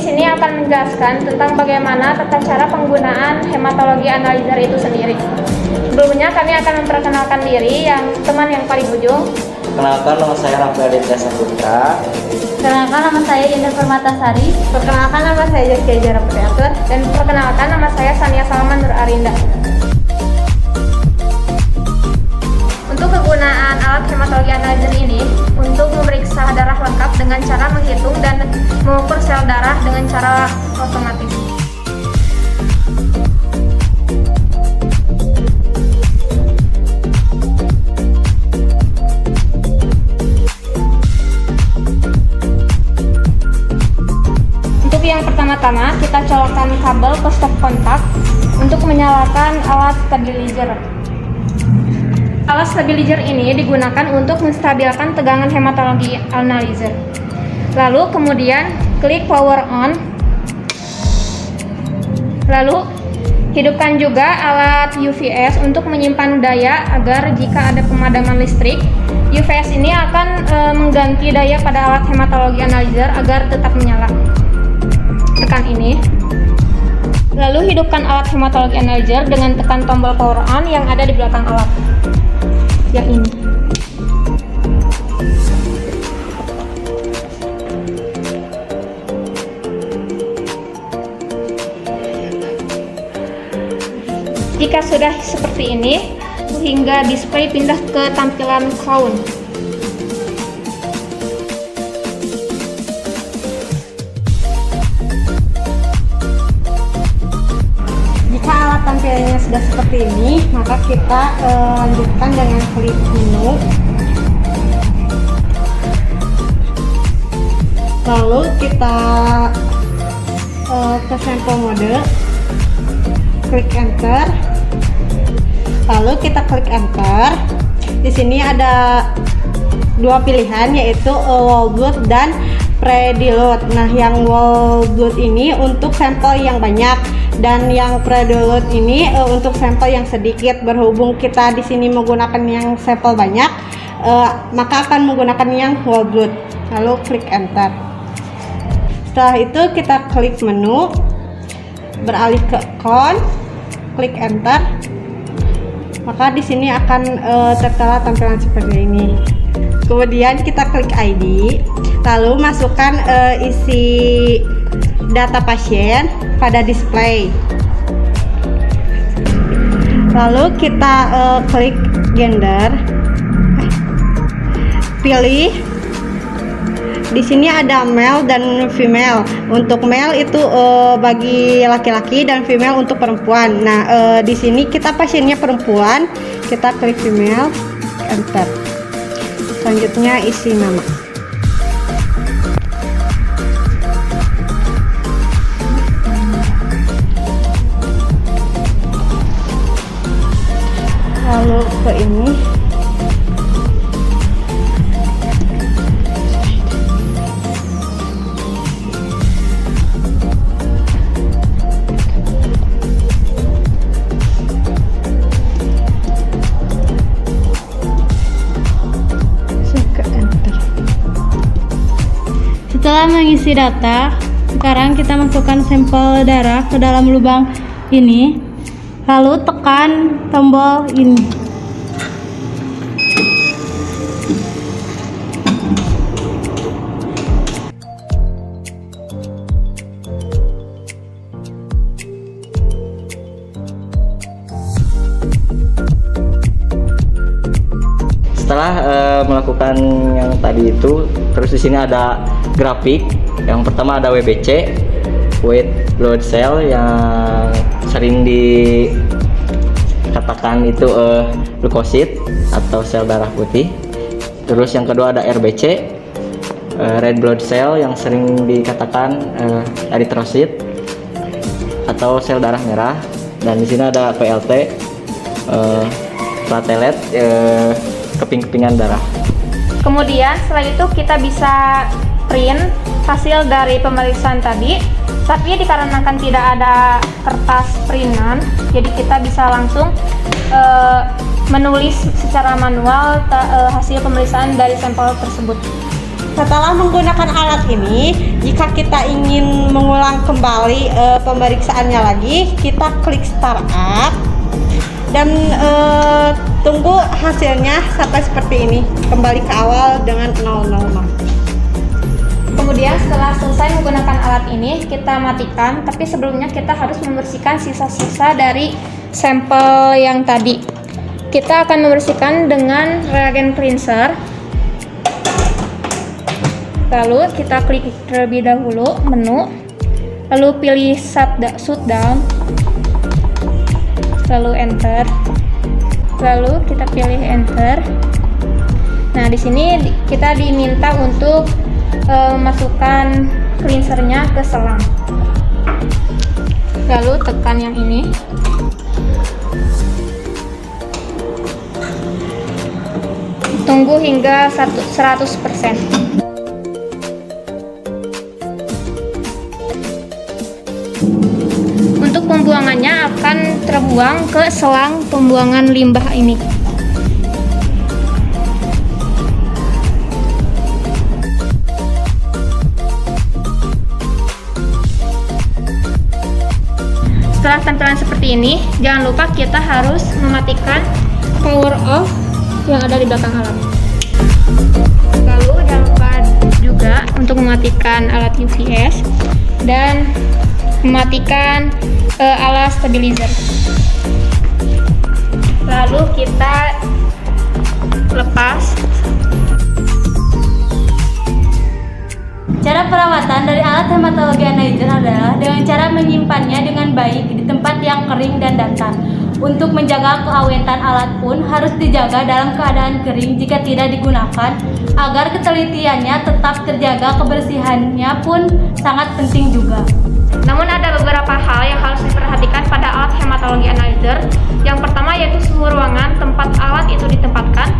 sini akan menjelaskan tentang bagaimana tata cara penggunaan hematologi analyzer itu sendiri. Sebelumnya kami akan memperkenalkan diri, yang teman yang paling ujung. Perkenalkan, nama saya Rafael Aditya Saputra. Perkenalkan, nama saya Indah Permatasari. Perkenalkan, nama saya Zaskia Jara Priatur. Dan perkenalkan, nama saya Sania Salman Nur Arinda. Untuk kegunaan alat hematologi analyzer ini untuk memeriksa darah lengkap dengan cara menghitung dan mengukur sel darah dengan cara otomatis. Untuk yang pertama-tama, kita colokkan kabel ke stop kontak untuk menyalakan alat stabilizer. Alat stabilizer ini digunakan untuk menstabilkan tegangan hematologi analyzer. Lalu kemudian klik power on. Lalu hidupkan juga alat UVS untuk menyimpan daya agar jika ada pemadaman listrik, UVS ini akan mengganti daya pada alat hematologi analyzer agar tetap menyala. Tekan ini. Lalu hidupkan alat hematologi analyzer dengan tekan tombol power on yang ada di belakang alat. Yang ini. Jika sudah seperti ini, hingga display pindah ke tampilan crown. Jika alat tampilannya sudah seperti ini, maka kita lanjutkan dengan klik menu. Lalu kita ke sampel mode, klik enter. Lalu kita klik enter. Di sini ada dua pilihan, yaitu whole blood dan pre-dilute. Nah, yang whole blood ini untuk sampel yang banyak, dan yang pre-dilute ini untuk sampel yang sedikit. Berhubung kita di sini menggunakan yang sampel banyak, maka akan menggunakan yang whole blood. Lalu klik enter. Setelah itu kita klik menu, beralih ke account, klik enter. Maka di sini akan tertera tampilan seperti ini. Kemudian kita klik ID, lalu masukkan isi data pasien pada display. Lalu kita klik gender, pilih. Di sini ada male dan female. Untuk male itu bagi laki-laki dan female untuk perempuan. Nah, di sini kita pasiennya perempuan, kita klik female, enter. Selanjutnya isi nama. Lalu ke ini. Setelah mengisi data, sekarang kita masukkan sampel darah ke dalam lubang ini, lalu tekan tombol ini. Setelah melakukan yang tadi itu, terus di sini ada grafik. Yang pertama ada WBC, white blood cell, yang sering dikatakan itu leukosit atau sel darah putih. Terus yang kedua ada RBC, red blood cell, yang sering dikatakan eritrosit atau sel darah merah. Dan di sini ada PLT, platelet, keping-kepingan darah. Kemudian setelah itu kita bisa print hasil dari pemeriksaan tadi, tapi dikarenakan tidak ada kertas printan, jadi kita bisa langsung menulis secara manual hasil pemeriksaan dari sampel tersebut. Setelah menggunakan alat ini, jika kita ingin mengulang kembali pemeriksaannya lagi, kita klik startup dan tunggu hasilnya sampai seperti ini, kembali ke awal dengan 000. Kemudian setelah selesai menggunakan alat ini, kita matikan, tapi sebelumnya kita harus membersihkan sisa-sisa dari sampel yang tadi. Kita akan membersihkan dengan reagent cleanser. Lalu kita klik terlebih dahulu menu, lalu pilih shutdown, lalu enter, lalu kita pilih enter. Nah, di sini kita diminta untuk masukkan cleansernya ke selang, lalu tekan yang ini. Tunggu hingga 100%. Untuk pembuangannya akan terbuang ke selang pembuangan limbah ini. Setelah tampilan seperti ini, jangan lupa kita harus mematikan power off yang ada di belakang alat. Lalu jangan lupa juga untuk mematikan alat UVS dan mematikan alat stabilizer. Lalu kita lepas. Cara perawatan dari alat hematologi analyzer adalah dengan cara menyimpannya dengan baik di tempat yang kering dan datar. Untuk menjaga keawetan alat pun harus dijaga dalam keadaan kering jika tidak digunakan, agar ketelitiannya tetap terjaga. Kebersihannya pun sangat penting juga. Namun ada beberapa hal yang harus diperhatikan pada alat hematologi analyzer. Yang pertama yaitu suhu ruangan tempat alat itu ditempatkan.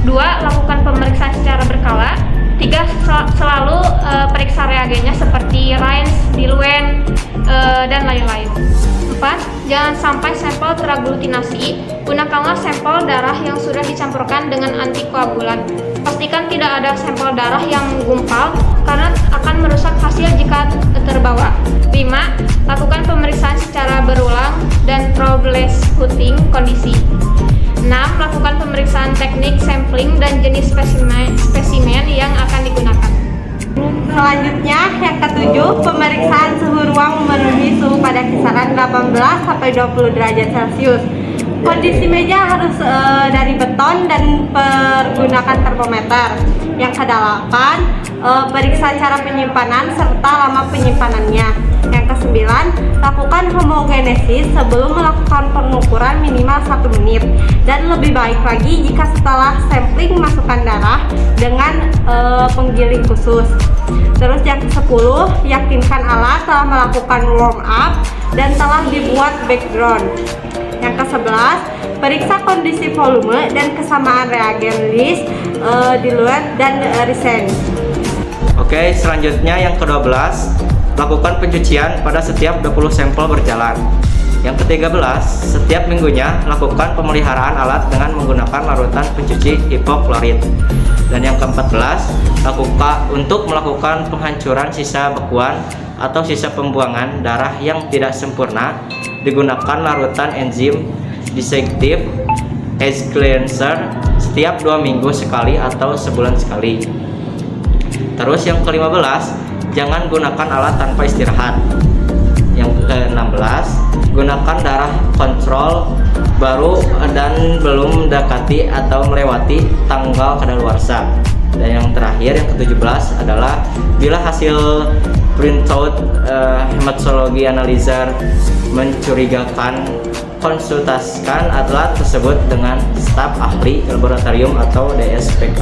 2. Lakukan pemeriksaan secara berkala. 3. Selalu periksa reagennya seperti Rhines, diluent, dan lain-lain. 4. Jangan sampai sampel teraglutinasi. Gunakanlah sampel darah yang sudah dicampurkan dengan antikoagulan. Pastikan tidak ada sampel darah yang menggumpal karena akan merusak hasil jika terbawa. 5. Lakukan pemeriksaan secara berulang dan troubleshooting kondisi. 6. Lakukan pemeriksaan teknik sampling dan jenis spesimen yang akan digunakan. Selanjutnya, yang ketujuh, pemeriksaan suhu ruang memenuhi suhu pada kisaran 18-20 derajat Celcius. Kondisi meja harus dari beton dan pergunakan termometer. Yang kedelapan, periksa cara penyimpanan serta lama penyimpanannya. Yang kesembilan, lakukan homogenesis sebelum melakukan pengukuran minimal 1 menit. Dan lebih baik lagi jika setelah sampling masukkan darah dengan penggiling khusus. Terus yang ke-10, yakinkan alat telah melakukan warm up dan telah dibuat background. Yang ke-11, periksa kondisi volume dan kesamaan reagen list, diluent, dan resin. Oke, selanjutnya yang ke-12, lakukan pencucian pada setiap 20 sampel berjalan. Yang ke-13, setiap minggunya lakukan pemeliharaan alat dengan menggunakan larutan pencuci hipoklorit. Dan yang ke-14, untuk melakukan penghancuran sisa bekuan atau sisa pembuangan darah yang tidak sempurna, digunakan larutan enzim dissective as cleanser setiap 2 minggu sekali atau sebulan sekali. Terus yang ke-15, jangan gunakan alat tanpa istirahat. Yang ke-16, gunakan darah kontrol baru dan belum mendekati atau melewati tanggal kadaluarsa. Dan yang terakhir, yang ke-17 adalah bila hasil printout hematologi analyzer mencurigakan, konsultasikan alat tersebut dengan staf ahli laboratorium atau DSPK.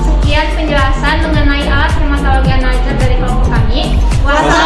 Sekian penjelasan mengenai alat hematologi analyzer dari kelompok kami. Wassalamualaikum